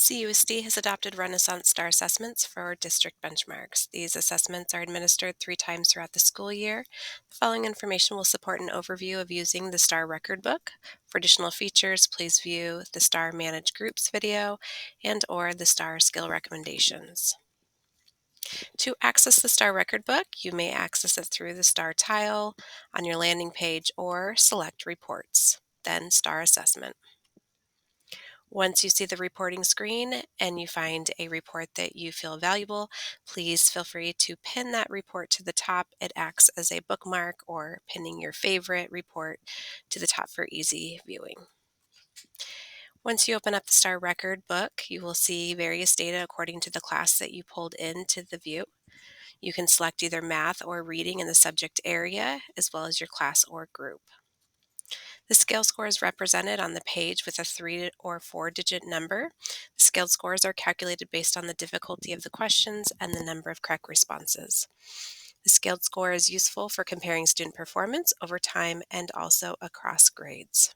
CUSD has adopted Renaissance Star assessments for district benchmarks. These assessments are administered 3 times throughout the school year. The following information will support an overview of using the STAR record book. For additional features, please view the STAR Managed Groups video and/or the STAR skill recommendations. To access the STAR record book, you may access it through the STAR tile on your landing page or select Reports, then STAR Assessment. Once you see the reporting screen and you find a report that you feel valuable, please feel free to pin that report to the top. It acts as a bookmark or pinning your favorite report to the top for easy viewing. Once you open up the STAR record book, you will see various data according to the class that you pulled into the view. You can select either math or reading in the subject area, as well as your class or group. The scale score is represented on the page with a 3 or 4-digit number. The scaled scores are calculated based on the difficulty of the questions and the number of correct responses. The scaled score is useful for comparing student performance over time and also across grades.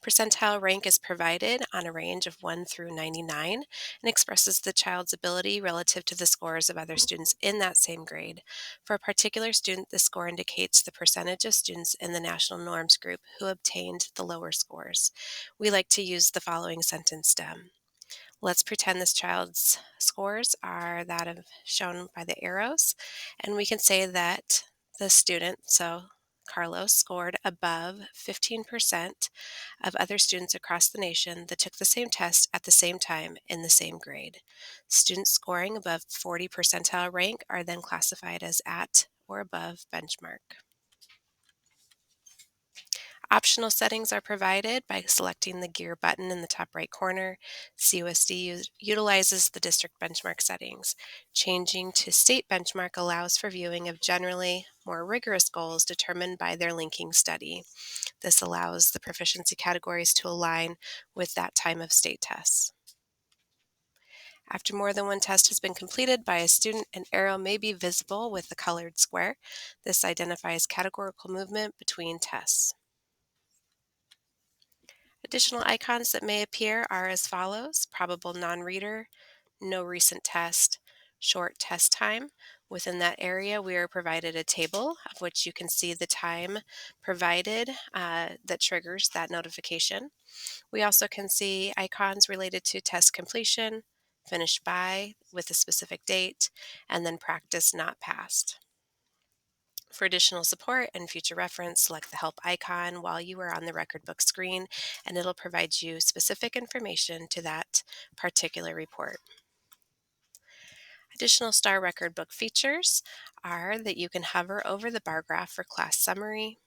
Percentile rank is provided on a range of 1 through 99 and expresses the child's ability relative to the scores of other students in that same grade. For a particular student, the score indicates the percentage of students in the national norms group who obtained the lower scores. We like to use the following sentence stem. Let's pretend this child's scores are that of shown by the arrows, and we can say that the student, so Carlos, scored above 15% of other students across the nation that took the same test at the same time in the same grade. Students scoring above 40 percentile rank are then classified as at or above benchmark. Optional settings are provided by selecting the gear button in the top right corner. CUSD utilizes the district benchmark settings. Changing to state benchmark allows for viewing of generally more rigorous goals determined by their linking study. This allows the proficiency categories to align with that time of state tests. After more than one test has been completed by a student, an arrow may be visible with the colored square. This identifies categorical movement between tests. Additional icons that may appear are as follows: probable non-reader, no recent test, short test time. Within that area, we are provided a table of which you can see the time provided that triggers that notification. We also can see icons related to test completion, finished by with a specific date, and then practice not passed. For additional support and future reference, select the help icon while you are on the record book screen, and it'll provide you specific information to that particular report. Additional STAR record book features are that you can hover over the bar graph for class summary.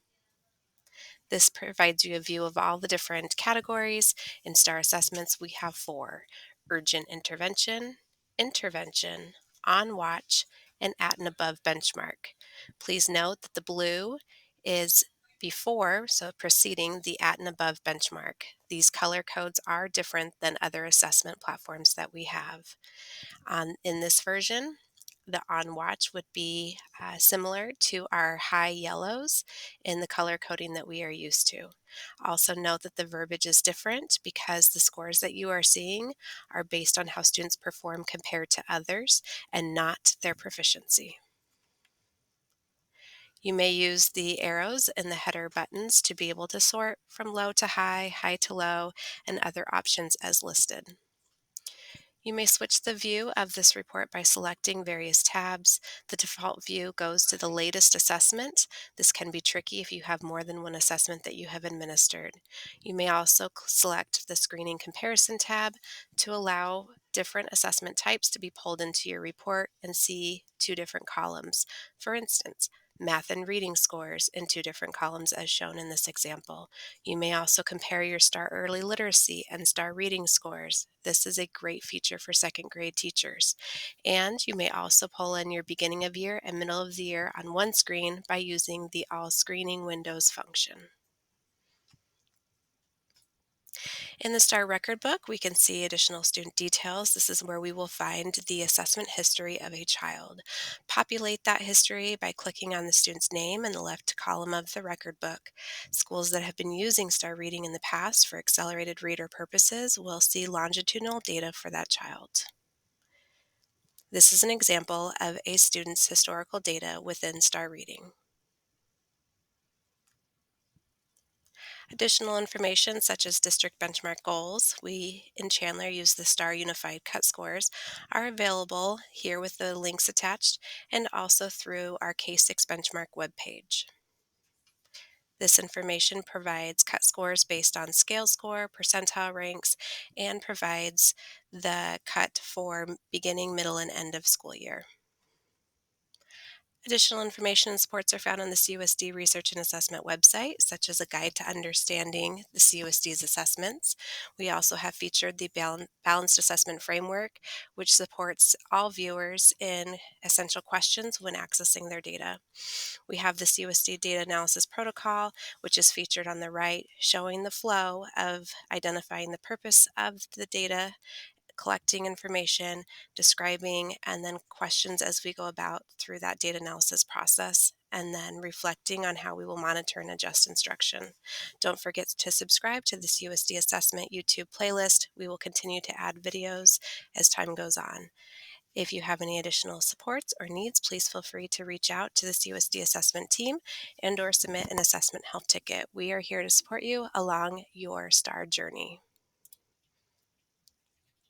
This provides you a view of all the different categories. In STAR assessments, we have 4: urgent intervention, intervention, on watch, and at and above benchmark. Please note that the blue is before, so preceding the at and above benchmark. These color codes are different than other assessment platforms that we have. In this version, the on watch would be similar to our high yellows in the color coding that we are used to. Also note that the verbiage is different because the scores that you are seeing are based on how students perform compared to others and not their proficiency. You may use the arrows and the header buttons to be able to sort from low to high, high to low, and other options as listed. You may switch the view of this report by selecting various tabs. The default view goes to the latest assessment. This can be tricky if you have more than one assessment that you have administered. You may also select the Screening Comparison tab to allow different assessment types to be pulled into your report and see 2 different columns. For instance, math and reading scores in 2 different columns as shown in this example. You may also compare your STAR Early Literacy and STAR Reading scores. This is a great feature for second grade teachers. And you may also pull in your beginning of year and middle of the year on one screen by using the All Screening Windows function. In the STAR record book, we can see additional student details. This is where we will find the assessment history of a child. Populate that history by clicking on the student's name in the left column of the record book. Schools that have been using STAR reading in the past for accelerated reader purposes will see longitudinal data for that child. This is an example of a student's historical data within STAR reading. Additional information such as district benchmark goals, we in Chandler use the STAR Unified Cut Scores, are available here with the links attached and also through our K6 benchmark webpage. This information provides cut scores based on scale score, percentile ranks, and provides the cut for beginning, middle, and end of school year. Additional information and supports are found on the CUSD Research and Assessment website, such as a guide to understanding the CUSD's assessments. We also have featured the Balanced Assessment Framework, which supports all viewers in essential questions when accessing their data. We have the CUSD Data Analysis Protocol, which is featured on the right, showing the flow of identifying the purpose of the data, collecting information, describing, and then questions as we go about through that data analysis process, and then reflecting on how we will monitor and adjust instruction. Don't forget to subscribe to this USD Assessment YouTube playlist. We will continue to add videos as time goes on. If you have any additional supports or needs, please feel free to reach out to the CUSD assessment team and or submit an assessment help ticket. We are here to support you along your STAR journey.